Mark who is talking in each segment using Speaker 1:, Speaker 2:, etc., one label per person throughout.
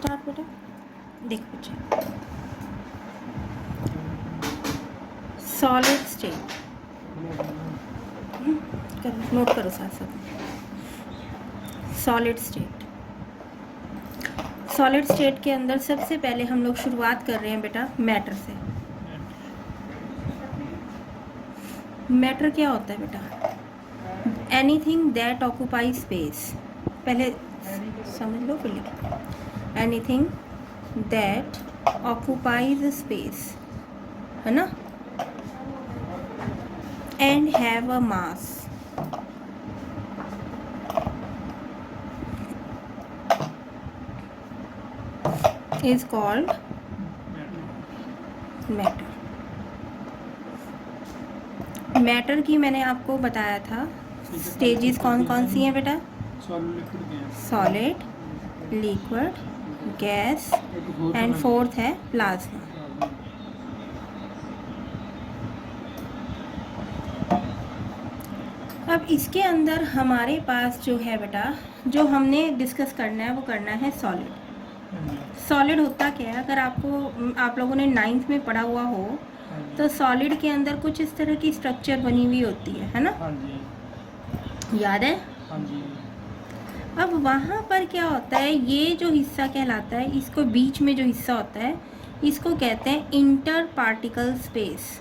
Speaker 1: Start बेटा। देख बच्चे, सॉलिड स्टेट नोट करो साथ साथ। सॉलिड स्टेट, सॉलिड स्टेट के अंदर सबसे पहले हम लोग शुरुआत कर रहे हैं बेटा मैटर से। मैटर क्या होता है बेटा? Anything that occupy space. पहले समझ लो फिर लिखो। एनीथिंग दैट ऑक्यूपाइज स्पेस, है ना, and have a mass is called matter। Matter की मैंने आपको बताया था स्टेजेस कौन कौन सी हैं बेटा? Solid, liquid, gas and fourth है प्लाज्मा। अब इसके अंदर हमारे पास जो है बेटा, जो हमने डिस्कस करना है वो करना है सॉलिड। सॉलिड होता क्या है? अगर आप लोगों ने 9th में पढ़ा हुआ हो तो सॉलिड के अंदर कुछ इस तरह की स्ट्रक्चर बनी हुई होती है ना?
Speaker 2: हाँ जी।
Speaker 1: याद है?
Speaker 2: हाँ जी।
Speaker 1: अब वहाँ पर क्या होता है, ये जो हिस्सा कहलाता है, इसको बीच में जो हिस्सा होता है इसको कहते हैं इंटर पार्टिकल स्पेस।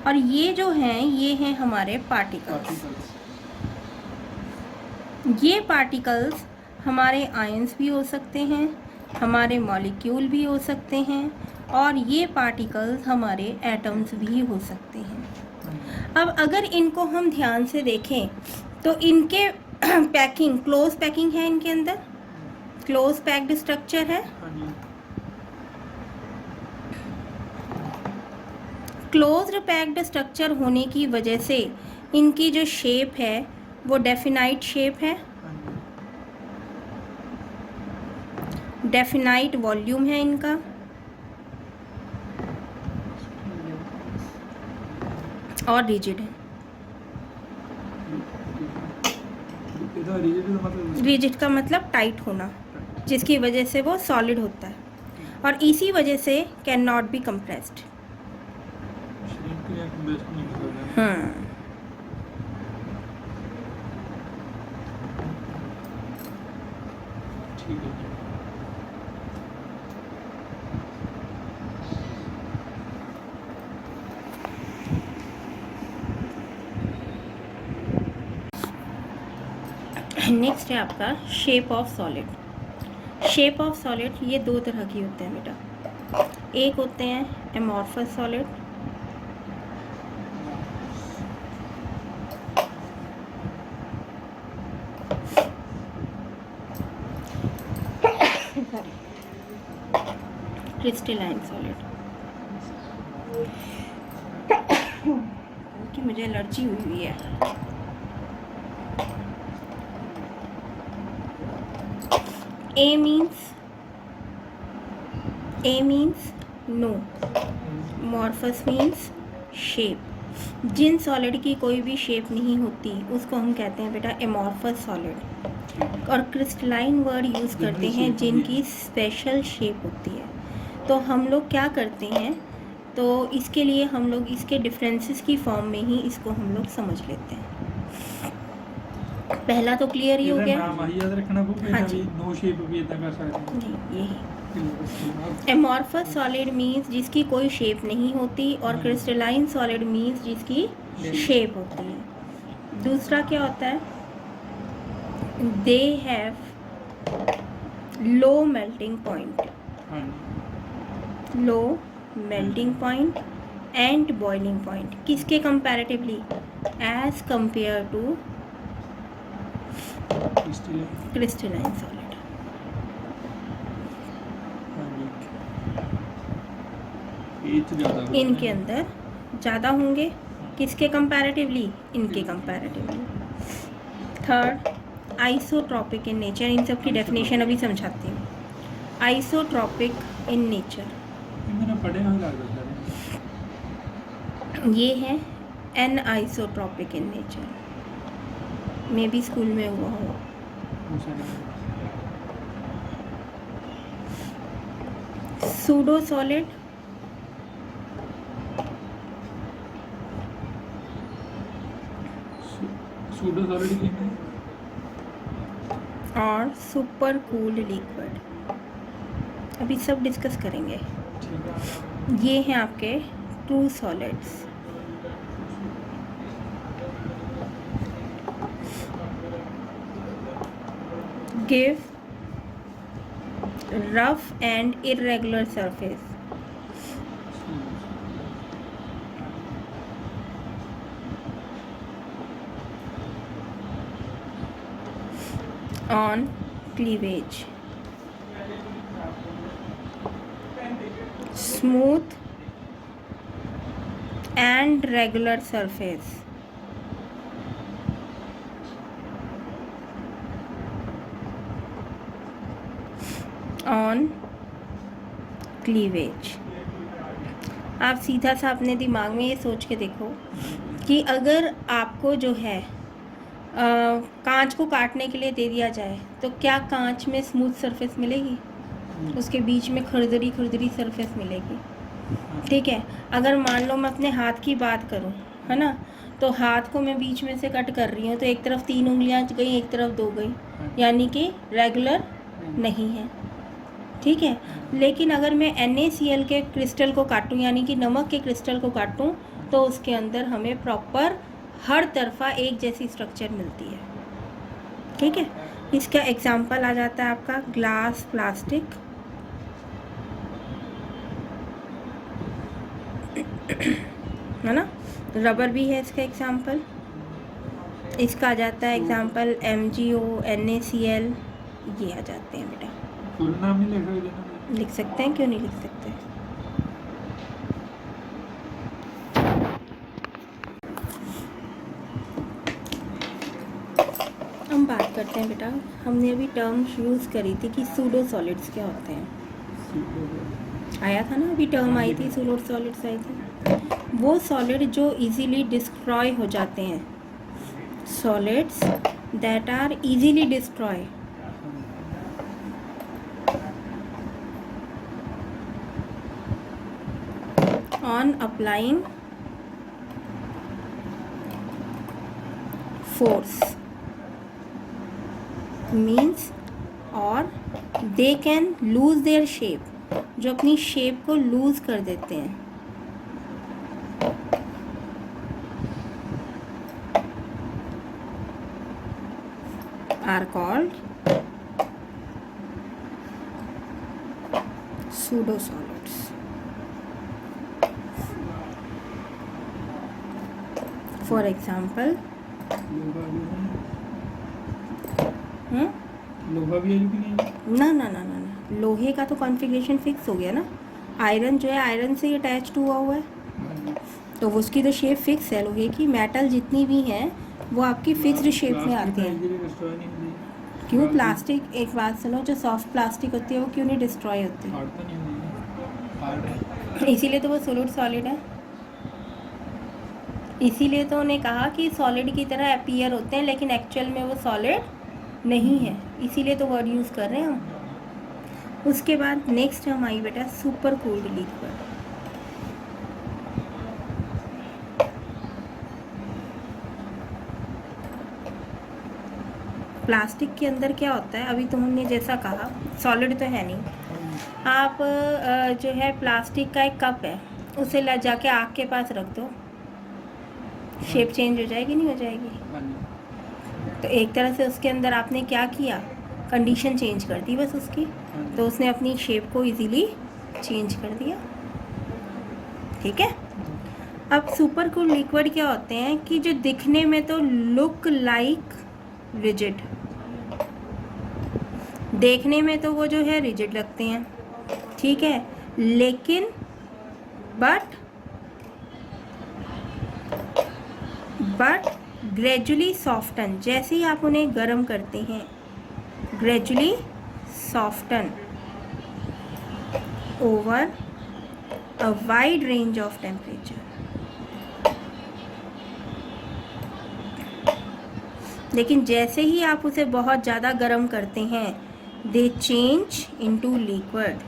Speaker 1: और ये जो हैं ये हैं हमारे पार्टिकल्स। ये पार्टिकल्स हमारे आयंस भी हो सकते हैं, हमारे मॉलिक्यूल भी हो सकते हैं, और ये पार्टिकल्स हमारे एटम्स भी हो सकते हैं। अब अगर इनको हम ध्यान से देखें तो इनके पैकिंग, क्लोज पैकिंग है, इनके अंदर क्लोज पैक्ड स्ट्रक्चर है। क्लोज्ड पैक्ड स्ट्रक्चर होने की वजह से इनकी जो शेप है वो डेफिनाइट शेप है, डेफिनाइट वॉल्यूम है इनका, और रिजिड है। रिजिड का मतलब टाइट होना, जिसकी वजह से वो सॉलिड होता है, और इसी वजह से can not be compressed. Next है आपका shape of solid. Shape of solid ये दो तरह की होते हैं बेटा। एक होते हैं एमॉर्फस सॉलिड, क्रिस्टलाइन सॉलिड। कि मुझे एलर्जी हुई है। A means no, amorphous means shape। Jin solid की कोई भी शेप नहीं होती उसको हम कहते हैं बेटा एमॉर्फस सॉलिड, और क्रिस्टलाइन वर्ड यूज़ करते हैं जिनकी स्पेशल शेप होती है। तो हम लोग क्या करते हैं, तो इसके लिए हम लोग इसके डिफरेंसेस की फॉर्म में ही इसको हम लोग समझ लेते हैं। पहला तो क्लियर ही हो गया।
Speaker 2: याद रखना
Speaker 1: हाँ जी,
Speaker 2: नो शेप भी इतना कर सकते हैं
Speaker 1: जी। यही एमॉर्फस सॉलिड मीन्स जिसकी कोई शेप नहीं होती, और क्रिस्टलाइन सॉलिड मीन्स जिसकी शेप होती है। दूसरा क्या होता है, they have low melting point, low melting point and boiling point. किसके comparatively? As compare to crystalline solid. इनके अंदर ज़्यादा होंगे, किसके कंपैरेटिवली? इनके comparatively. Third, isotropic in nature. इन सब की डेफिनेशन अभी समझाती हूँ। आइसोट्रॉपिक इन नेचर ये है an isotropic in nature, may be school में हुआ हो।
Speaker 2: सारे
Speaker 1: सूडो सॉलिड,
Speaker 2: सूडो सॉलिड की है।
Speaker 1: और सुपर कूल्ड लिक्विड। अभी सब डिस्कस करेंगे।
Speaker 2: ठीक है।
Speaker 1: ये हैं आपके true solids. Give rough and irregular surface on cleavage, smooth and regular surface on cleavage। आप सीधा सा अपने दिमाग में ये सोच के देखो कि अगर आपको जो है कांच को काटने के लिए दे दिया जाए तो क्या कांच में स्मूथ सरफेस मिलेगी? उसके बीच में खुरदरी खुरदरी सरफेस मिलेगी। ठीक है, अगर मान लो मैं अपने हाथ की बात करूं, है ना, तो हाथ को मैं बीच में से कट कर रही हूँ तो एक तरफ 3 उंगलियां गई, एक तरफ 2 गई, यानी कि रेगुलर नहीं है। ठीक है, लेकिन अगर मैं NaCl के क्रिस्टल को काटूं, यानी कि नमक के क्रिस्टल को काटूं, तो उसके अंदर हमें प्रॉपर हर तरफा एक जैसी स्ट्रक्चर मिलती है। ठीक है, इसका एग्जांपल आ जाता है आपका ग्लास, प्लास्टिक, है ना, रबर भी है इसका एग्जांपल। इसका आ जाता है एग्जांपल MgO, NaCl, ये आ जाते हैं बेटा।
Speaker 2: फुल नाम नहीं लिख सकते ना?
Speaker 1: लिख सकते हैं, क्यों नहीं लिख सकते। हम बात करते हैं बेटा, हमने अभी टर्म्स यूज़ करी थी कि सूडो सॉलिड्स क्या होते हैं। आया था ना, अभी टर्म आई थी, सूडो सॉलिड्स आई थी। वो सॉलिड जो इजीली डिस्ट्रॉय हो जाते हैं, solids that are easily destroy on applying force, means or they can lose their shape, जो अपनी शेप को लूज कर देते हैं, are called pseudo solids। For example
Speaker 2: लोहा भी है जो कि नहीं है?
Speaker 1: ना ना ना ना ना, लोहे का तो कॉन्फ़िगरेशन फिक्स हो गया ना। आयरन जो है, आयरन से अटैच्ड हुआ हुआ है, तो उसकी तो शेप फिक्स है लोहे की। मेटल जितनी भी हैं वो आपकी फिक्स्ड शेप में आती हैं। क्यों? प्लास्टिक, एक बात सुनो, जो सॉफ्ट प्लास्टिक होती है वो क्यों नहीं डिस्ट्रॉय होती? इसीलिए तो वो सॉलिड है। इसीलिए तो उन्हें कहा कि सॉलिड की तरह अपीयर होते हैं, लेकिन एक्चुअल में वो सॉलिड नहीं है। इसीलिए तो वर्ड यूज़ कर रहे हैं हम। उसके बाद नेक्स्ट हम आई बेटा सुपर कूल्ड लिक्विड। प्लास्टिक के अंदर क्या होता है, अभी तुमने जैसा कहा सॉलिड तो है नहीं। आप जो है प्लास्टिक का एक कप है, उसे ला जाके आग के पास रख दो, शेप चेंज हो जाएगी, नहीं हो जाएगी? तो एक तरह से उसके अंदर आपने क्या किया, कंडीशन चेंज कर दी बस उसकी, तो उसने अपनी शेप को इजीली चेंज कर दिया। ठीक है, अब सुपर कूल्ड लिक्विड क्या होते हैं कि जो दिखने में तो लुक लाइक रिजिड, देखने में तो वो जो है रिजिड लगते हैं, ठीक है, लेकिन बट ग्रेजुअली सॉफ्टन, जैसे ही आप उन्हें गर्म करते हैं, gradually soften over a wide range of temperature. लेकिन जैसे ही आप उसे बहुत ज़्यादा गर्म करते हैं, दे चेंज इनटू लिक्विड।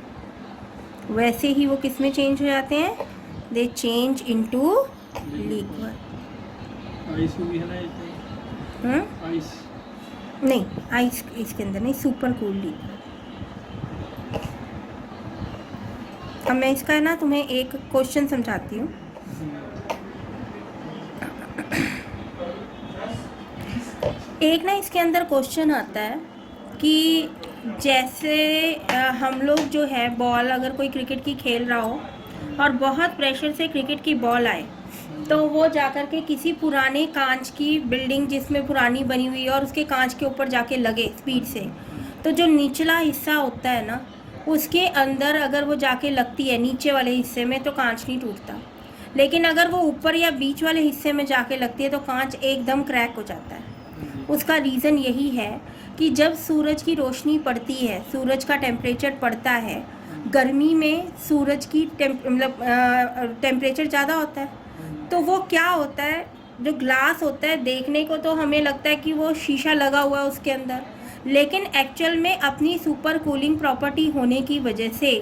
Speaker 1: वैसे ही वो किस में चेंज हो जाते हैं? दे चेंज इनटू लिक्विड।
Speaker 2: आइस भी है ना इसमें? आइस
Speaker 1: नहीं, आइस इसके अंदर नहीं, सुपर कूल लिक्विड। अब मैं इसका ना तुम्हें एक क्वेश्चन समझाती हूँ। एक ना इसके अंदर क्वेश्चन आता है कि जैसे हम लोग जो है बॉल, अगर कोई क्रिकेट की खेल रहा हो और बहुत प्रेशर से क्रिकेट की बॉल आए, तो वो जाकर के किसी पुराने कांच की बिल्डिंग जिसमें पुरानी बनी हुई है और उसके कांच के ऊपर जाके लगे स्पीड से, तो जो निचला हिस्सा होता है ना, उसके अंदर अगर वो जाके लगती है नीचे वाले हिस्से में, तो कांच नहीं टूटता। लेकिन अगर वो ऊपर या बीच वाले हिस्से में जाके लगती है तो कांच एकदम क्रैक हो जाता है। उसका रीज़न यही है कि जब सूरज की रोशनी पड़ती है, सूरज का टेम्परेचर पड़ता है, गर्मी में सूरज की टेम्परेचर ज़्यादा होता है, तो वो क्या होता है, जो ग्लास होता है, देखने को तो हमें लगता है कि वो शीशा लगा हुआ है उसके अंदर, लेकिन एक्चुअल में अपनी सुपर कूलिंग प्रॉपर्टी होने की वजह से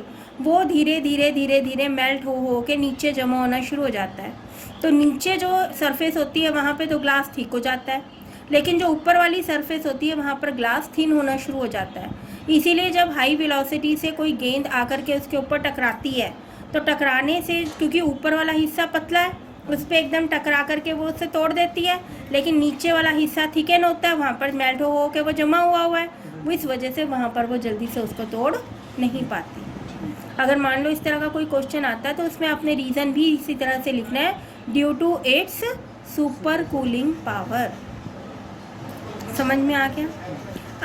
Speaker 1: वो धीरे धीरे मेल्ट हो के नीचे जमा होना शुरू हो जाता है। तो नीचे जो सरफेस होती है वहाँ पे तो ग्लास ठीक हो जाता है, लेकिन जो ऊपर वाली सरफेस होती है वहाँ पर ग्लास थिन होना शुरू हो जाता है। इसीलिए जब हाई वेलोसिटी से कोई गेंद आकर के उसके ऊपर टकराती है, तो टकराने से, क्योंकि ऊपर वाला हिस्सा पतला है, उस पर एकदम टकरा करके वो उसे तोड़ देती है, लेकिन नीचे वाला हिस्सा थिकन होता है, वहाँ पर मेल्ट हो के वो जमा हुआ है, वो इस वजह से वहाँ पर वो जल्दी से उसको तोड़ नहीं पाती। अगर मान लो इस तरह का कोई क्वेश्चन आता है तो उसमें आपने रीज़न भी इसी तरह से लिखना है, due to its super cooling power. समझ में आ गया?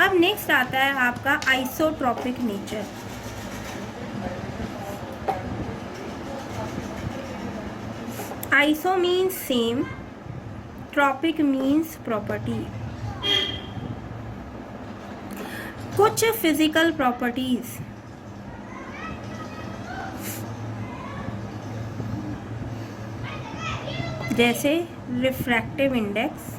Speaker 1: अब नेक्स्ट आता है आपका isotropic nature. Iso means same, tropic means property. कुछ फिजिकल प्रॉपर्टीज जैसे रिफ्रैक्टिव इंडेक्स,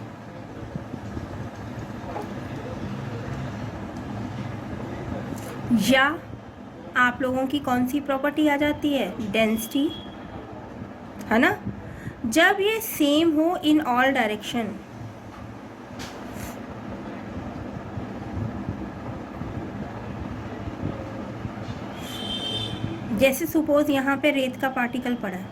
Speaker 1: या आप लोगों की कौन सी प्रॉपर्टी आ जाती है, डेंसिटी, है ना, जब ये सेम हो इन ऑल डायरेक्शन। जैसे सपोज यहाँ पे रेत का पार्टिकल पड़ा है,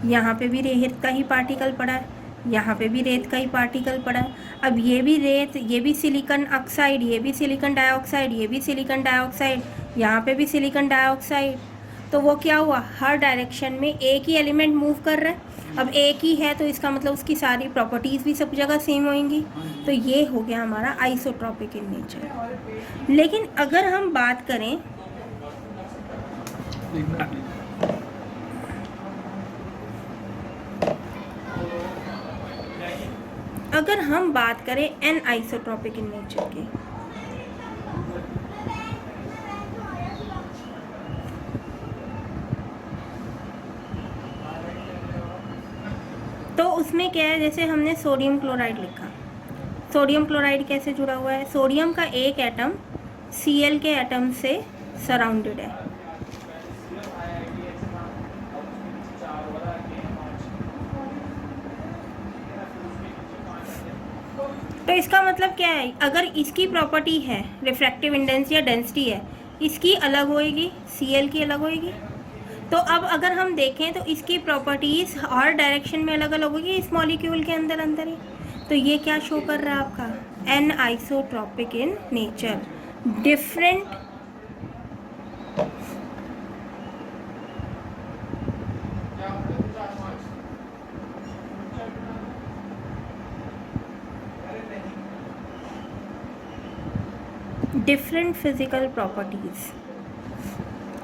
Speaker 1: यहाँ पे भी रेत का ही पार्टिकल पड़ा है, यहाँ पे भी रेत का ही पार्टिकल पड़ा है। अब ये भी रेत, ये भी सिलिकॉन ऑक्साइड, ये भी सिलिकॉन डाइऑक्साइड, ये भी सिलिकॉन डाइऑक्साइड, यहाँ पे भी सिलिकॉन डाइऑक्साइड। तो वो क्या हुआ, हर डायरेक्शन में एक ही एलिमेंट मूव कर रहा है। अब एक ही है तो इसका मतलब उसकी सारी प्रॉपर्टीज़ भी सब जगह सेम होंगी। तो ये हो गया हमारा आइसोट्रॉपिक इन नेचर। लेकिन अगर हम बात करें, अगर हम बात करें एन आइसोट्रॉपिक इन नेचर की, तो उसमें क्या है, जैसे हमने सोडियम क्लोराइड लिखा, सोडियम क्लोराइड कैसे जुड़ा हुआ है, सोडियम का एक एटम Cl के एटम से सराउंडेड है। तो इसका मतलब क्या है, अगर इसकी प्रॉपर्टी है रिफ्रैक्टिव इंडेक्स या डेंसिटी है, इसकी अलग होएगी, Cl की अलग होएगी। तो अब अगर हम देखें तो इसकी प्रॉपर्टीज़ हर डायरेक्शन में अलग अलग होगी इस मॉलिक्यूल के अंदर अंदर ही। तो ये क्या शो कर रहा है आपका, an isotropic in nature, different different physical properties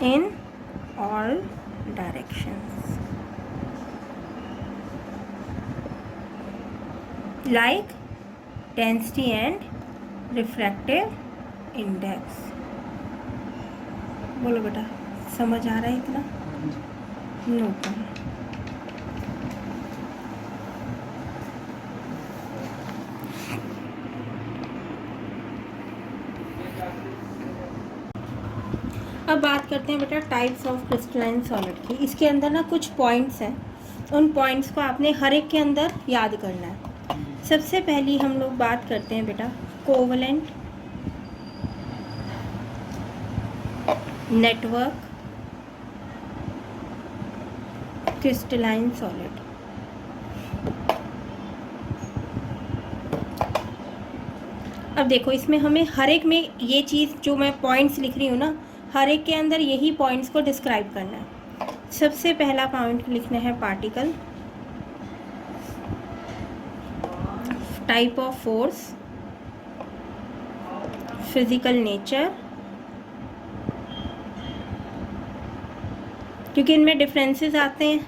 Speaker 1: in all directions, like density and refractive index। बोलो बेटा, समझ आ रहा है इतना? No problem. अब बात करते हैं बेटा टाइप्स ऑफ क्रिस्टलाइन सॉलिड की। इसके अंदर ना कुछ पॉइंट्स हैं, उन पॉइंट्स को आपने हर एक के अंदर याद करना है। सबसे पहली हम लोग बात करते हैं बेटा कोवलेंट नेटवर्क क्रिस्टलाइन सॉलिड। अब देखो इसमें हमें हर एक में ये चीज़ जो मैं पॉइंट्स लिख रही हूँ ना, हर एक के अंदर यही पॉइंट्स को डिस्क्राइब करना है। सबसे पहला पॉइंट लिखना है particle, type of force, physical nature, क्योंकि इनमें डिफरेंसेस आते हैं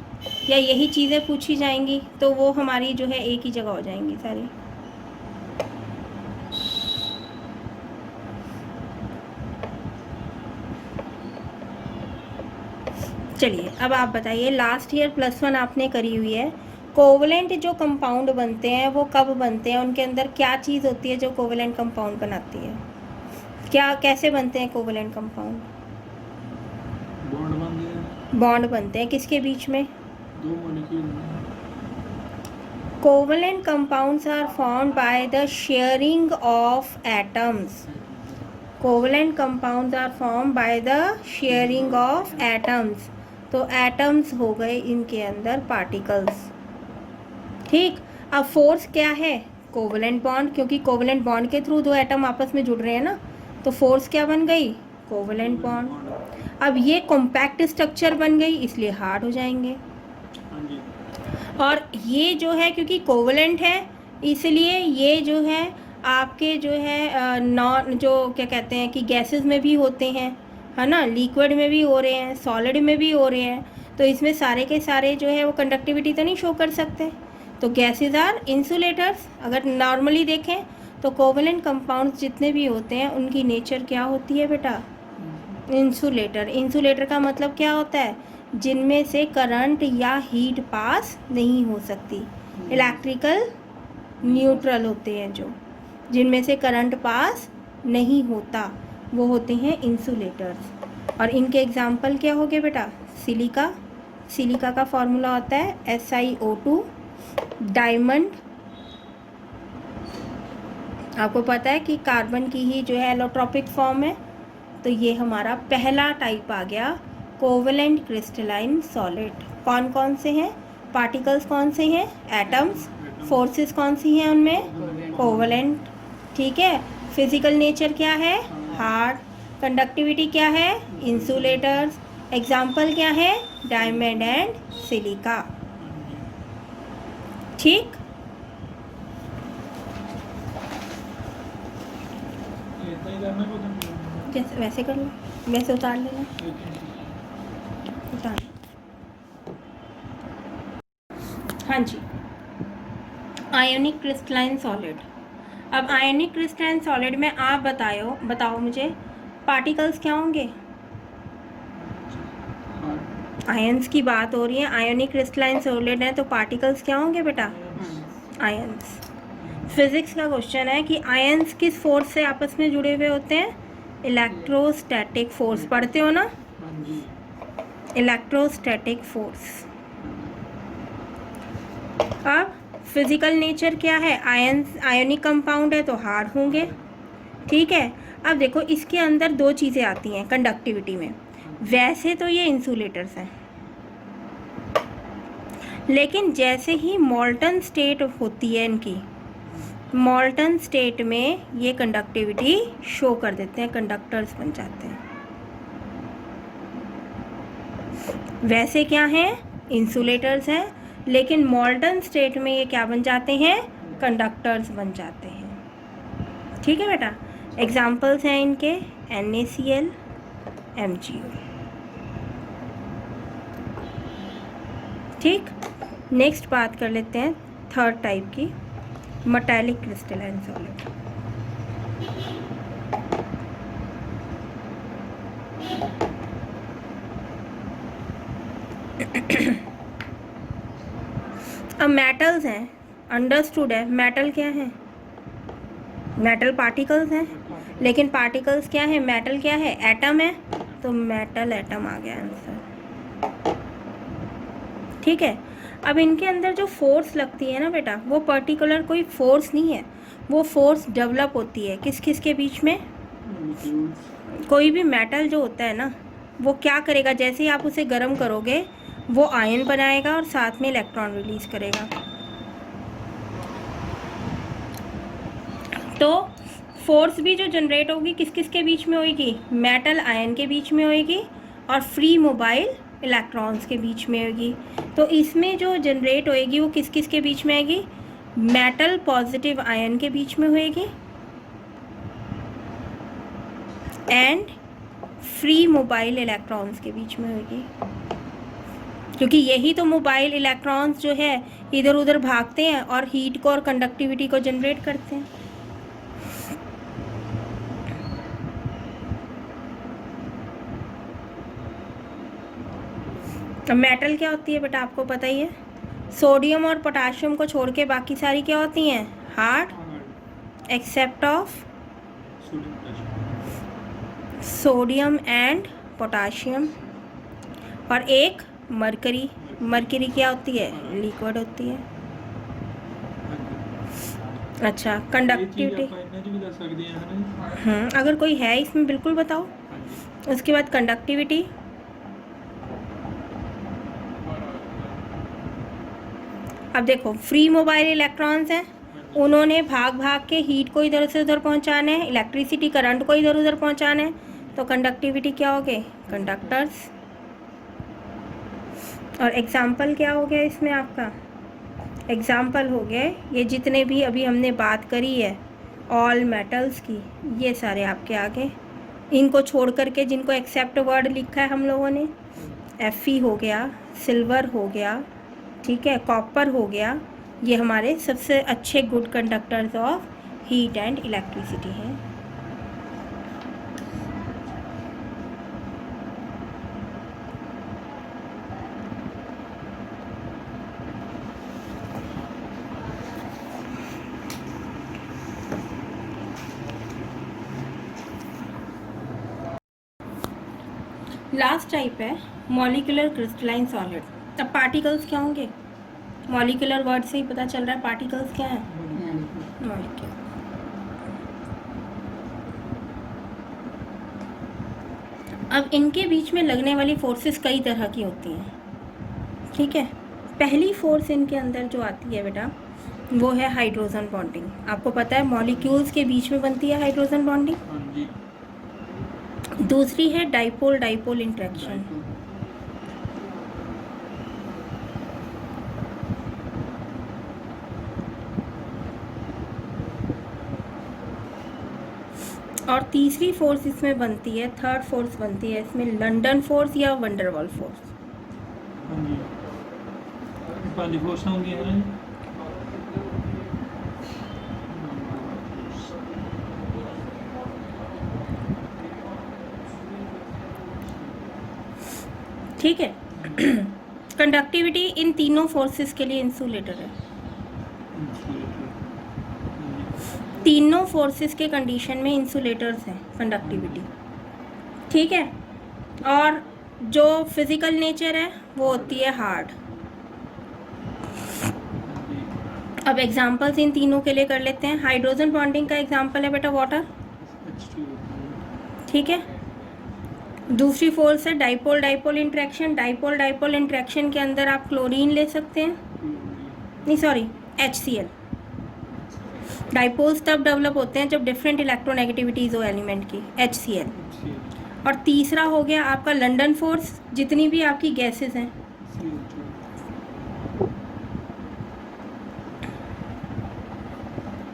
Speaker 1: या यही चीज़ें पूछी जाएंगी तो वो हमारी जो है एक ही जगह हो जाएंगी सारी। चलिए अब आप बताइए, लास्ट ईयर +1 आपने करी हुई है, कोवलेंट जो कंपाउंड बनते हैं वो कब बनते हैं, उनके अंदर क्या चीज़ होती है जो कोवलेंट कंपाउंड बनाती है, क्या कैसे बनते हैं कोवलेंट कंपाउंड? बॉन्ड बनते हैं किसके बीच में?
Speaker 2: दो molecule.
Speaker 1: Covalent compounds are formed by the sharing of atoms. Covalent compounds are formed by the sharing of atoms. तो एटम्स हो गए इनके अंदर पार्टिकल्स, ठीक। अब फोर्स क्या है? कोवलेंट बॉन्ड, क्योंकि कोवलेंट बॉन्ड के थ्रू दो एटम आपस में जुड़ रहे हैं ना, तो फोर्स क्या बन गई? Covalent bond. अब ये कॉम्पैक्ट स्ट्रक्चर बन गई इसलिए हार्ड हो जाएंगे। और ये जो है क्योंकि कोवलेंट है इसलिए ये जो है आपके जो है नॉन जो क्या कहते हैं कि गैसेस में भी होते हैं, है ना, लिक्विड में भी हो रहे हैं, सॉलिड में भी हो रहे हैं, तो इसमें सारे के सारे जो है वो कंडक्टिविटी तो नहीं शो कर सकते। तो गैसेस आर इंसुलेटर्स। अगर नॉर्मली देखें तो कोवलेंट कंपाउंड्स जितने भी होते हैं उनकी नेचर क्या होती है बेटा? इंसुलेटर। इंसुलेटर का मतलब क्या होता है? जिनमें से करंट या हीट पास नहीं हो सकती। इलेक्ट्रिकल न्यूट्रल होते हैं जो, जिनमें से करंट पास नहीं होता, वो होते हैं इंसुलेटर्स। और इनके एग्जाम्पल क्या हो गए बेटा? सिलिका। सिलिका का फॉर्मूला होता है SiO2। डायमंड, आपको पता है कि कार्बन की ही जो है एलोट्रोपिक फॉर्म है, तो ये हमारा पहला टाइप आ गया कोवलेंट क्रिस्टलाइन सॉलिड। कौन कौन से हैं? पार्टिकल्स कौन से हैं? एटम्स। फोर्सेस कौन सी हैं उनमें? कोवलेंट, ठीक है। फिजिकल नेचर क्या है? हार्ड। कंडक्टिविटी क्या है? इंसुलेटर्स। एग्जाम्पल क्या है? डायमंड एंड सिलिका, ठीक। जैसे वैसे कर लो, वैसे उतार लेना, उतार। हाँ जी, आयोनिक क्रिस्टलाइन सॉलिड। अब आयोनिक क्रिस्टलाइन सॉलिड में आप बताओ मुझे पार्टिकल्स क्या होंगे? आयंस की बात हो रही है, आयोनिक क्रिस्टलाइन सॉलिड है तो पार्टिकल्स क्या होंगे बेटा? आयंस। फिजिक्स का क्वेश्चन है कि आयंस किस फोर्स से आपस में जुड़े हुए होते हैं? Electrostatic force. पढ़ते हो ना? Electrostatic force. अब फिजिकल नेचर क्या है? आयोनिक कंपाउंड है तो हार्ड होंगे, ठीक है। अब देखो इसके अंदर दो चीज़ें आती हैं कंडक्टिविटी में। वैसे तो ये इंसुलेटर्स हैं, लेकिन जैसे ही मॉल्टन स्टेट होती है इनकी, मॉल्टन स्टेट में ये कंडक्टिविटी शो कर देते हैं, कंडक्टर्स बन जाते हैं। वैसे क्या हैं? इंसुलेटर्स हैं, लेकिन मॉल्टन स्टेट में ये क्या बन जाते हैं? कंडक्टर्स बन जाते हैं, ठीक है बेटा। एग्जाम्पल्स हैं इनके NaCl, MgO, ठीक। नेक्स्ट बात कर लेते हैं थर्ड टाइप की, मेटालिक क्रिस्टलाइन सॉलिड। अब मेटल्स हैं, अंडरस्टूड है। मेटल क्या है? मेटल पार्टिकल्स हैं, लेकिन पार्टिकल्स क्या है? मेटल क्या है? एटम है। तो मेटल एटम आ गया आंसर। ठीक है, अब इनके अंदर जो फोर्स लगती है ना बेटा, वो पर्टिकुलर कोई फोर्स नहीं है, वो फोर्स डेवलप होती है किस किस के बीच में। कोई भी मेटल जो होता है ना, वो क्या करेगा, जैसे ही आप उसे गर्म करोगे वो आयन बनाएगा और साथ में इलेक्ट्रॉन रिलीज करेगा। तो फोर्स भी जो जनरेट होगी किस किस के बीच में होगी, मेटल आयन के बीच में होगी और फ्री मोबाइल इलेक्ट्रॉन्स के बीच में होगी। तो इसमें जो जनरेट होएगी वो किस किस के बीच में आएगी, मेटल पॉजिटिव आयन के बीच में होएगी एंड फ्री मोबाइल इलेक्ट्रॉन्स के बीच में होगी, क्योंकि यही तो मोबाइल इलेक्ट्रॉन्स जो है इधर उधर भागते हैं और हीट को और कंडक्टिविटी को जनरेट करते हैं। तो मेटल क्या होती है बेटा, आपको पता ही है, सोडियम और पोटाशियम को छोड़ के बाकी सारी क्या होती हैं, hard except of sodium and potassium. और एक मरकरी, मरकरी क्या होती है, लिक्विड होती है। अच्छा, कंडक्टिविटी, अगर कोई है इसमें बिल्कुल बताओ। उसके बाद कंडक्टिविटी, अब देखो फ्री मोबाइल इलेक्ट्रॉन्स हैं, उन्होंने भाग भाग के हीट को इधर से उधर पहुंचाना है, इलेक्ट्रिसिटी करंट को इधर उधर पहुंचाना है, तो कंडक्टिविटी क्या हो गए, कंडक्टर्स। और एग्जाम्पल क्या हो गया इसमें आपका, एग्जाम्पल हो गए ये जितने भी अभी हमने बात करी है ऑल मेटल्स की, ये सारे आपके आगे। इनको छोड़ करके जिनको एक्सेप्ट वर्ड लिखा है हम लोगों ने, Fe हो गया, सिल्वर हो गया, ठीक है, कॉपर हो गया, ये हमारे सबसे अच्छे good conductors of heat and electricity हैं। लास्ट टाइप है मॉलिक्यूलर क्रिस्टलाइन सॉलिड। अब पार्टिकल्स क्या होंगे, मॉलिक्यूलर वर्ड से ही पता चल रहा है पार्टिकल्स क्या है, मॉलिक्यूल। अब इनके बीच में लगने वाली फोर्सेस कई तरह की होती हैं, ठीक है। पहली फोर्स इनके अंदर जो आती है बेटा, वो है हाइड्रोजन बॉन्डिंग। आपको पता है मॉलिक्यूल्स के बीच में बनती है हाइड्रोजन बॉन्डिंग। दूसरी है डाइपोल डाइपोल इंटरेक्शन। और तीसरी फोर्स इसमें बनती है, थर्ड फोर्स बनती है इसमें, लंदन फोर्स या वंडरवॉल फोर्स। ठीक है। कंडक्टिविटी इन तीनों फोर्सेस के लिए इंसुलेटर है। तीनों फोर्सेस के कंडीशन में इंसुलेटर्स हैं कंडक्टिविटी, ठीक है। और जो फिजिकल नेचर है वो होती है हार्ड। अब एग्जांपल्स इन तीनों के लिए कर लेते हैं। हाइड्रोजन बॉन्डिंग का एग्जांपल है बेटा वाटर, ठीक है। दूसरी फोर्स है dipole dipole interaction. Dipole dipole interaction के अंदर आप क्लोरीन ले सकते हैं, नहीं सॉरी HCl। डाइपोल्स तब डेवलप होते हैं जब डिफरेंट इलेक्ट्रोनेगेटिविटीज हो एलिमेंट की, HCl। और तीसरा हो गया आपका लंदन फोर्स, जितनी भी आपकी गैसेस हैं,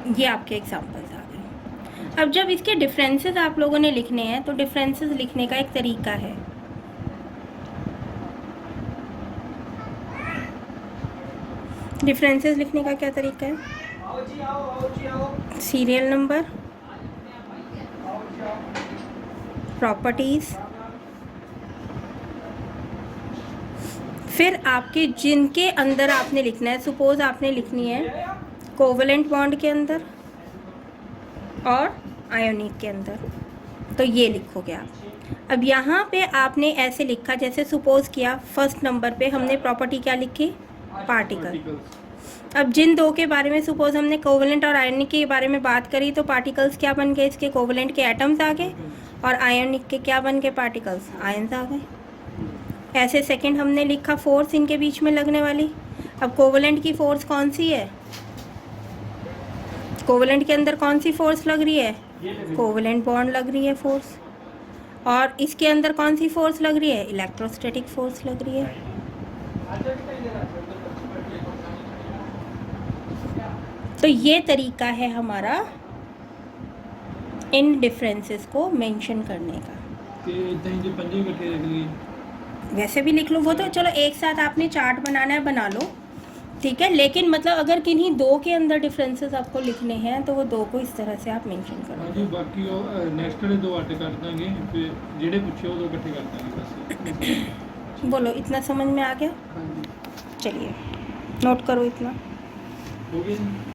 Speaker 1: ये आपके एग्जांपल्स आ गए। अब जब इसके डिफरेंसेस आप लोगों ने लिखने हैं, तो डिफरेंसेस लिखने का एक तरीका है। डिफरेंसेस लिखने का क्या तरीका है, सीरियल नंबर, प्रॉपर्टीज, फिर आपके जिनके अंदर आपने लिखना है। सपोज आपने लिखनी है कोवेलेंट बॉन्ड के अंदर और आयोनिक के अंदर, तो ये लिखोगे आप। अब यहाँ पे आपने ऐसे लिखा, जैसे सपोज किया फर्स्ट नंबर पे हमने प्रॉपर्टी क्या लिखी, पार्टिकल। अब जिन दो के बारे में सपोज हमने कोवेलेंट और आयनिक के बारे में बात करी, तो पार्टिकल्स क्या बन गए, इसके कोवेलेंट के एटम्स आ गए, और आयनिक के क्या बन गए, पार्टिकल्स, आयन्स आ गए। ऐसे सेकंड हमने लिखा फोर्स इनके बीच में लगने वाली। अब कोवेलेंट की फोर्स कौन सी है, कोवेलेंट के अंदर कौन सी फोर्स लग रही है, कोवेलेंट बॉन्ड लग रही है फोर्स। और इसके अंदर कौन सी फोर्स लग रही है, इलेक्ट्रोस्टैटिक फोर्स लग रही है। तो ये तरीका है हमारा इन डिफरेंसेस को मेंशन करने का।
Speaker 2: ਤੇ ਇਦਾਂ ਹੀ ਜੇ ਪੰਜੇ ਇਕੱਠੇ ਲਿਖ ਲਈਏ
Speaker 1: वैसे भी लिख लो, वो तो चलो एक साथ आपने चार्ट बनाना है बना लो, ठीक है। लेकिन मतलब अगर किन्हीं दो के अंदर डिफरेंसेस आपको लिखने हैं तो वो दो को इस तरह से आप मेंशन करो।
Speaker 2: ਹਾਂਜੀ ਬਾਕੀ ਉਹ ਨੈਕਸਟ ਵਾਲੇ ਦੋ ਅੱਡ ਕਰ ਦਾਂਗੇ ਫਿਰ ਜਿਹੜੇ ਪੁੱਛੇ ਉਹ ਦੋ ਇਕੱਠੇ ਕਰ ਦਾਂਗੇ ਬਸ
Speaker 1: बोलो, इतना समझ में आ गया?
Speaker 2: ਹਾਂਜੀ
Speaker 1: चलिए नोट करो इतना।
Speaker 2: ਹੋ ਗਿਆ ਜੀ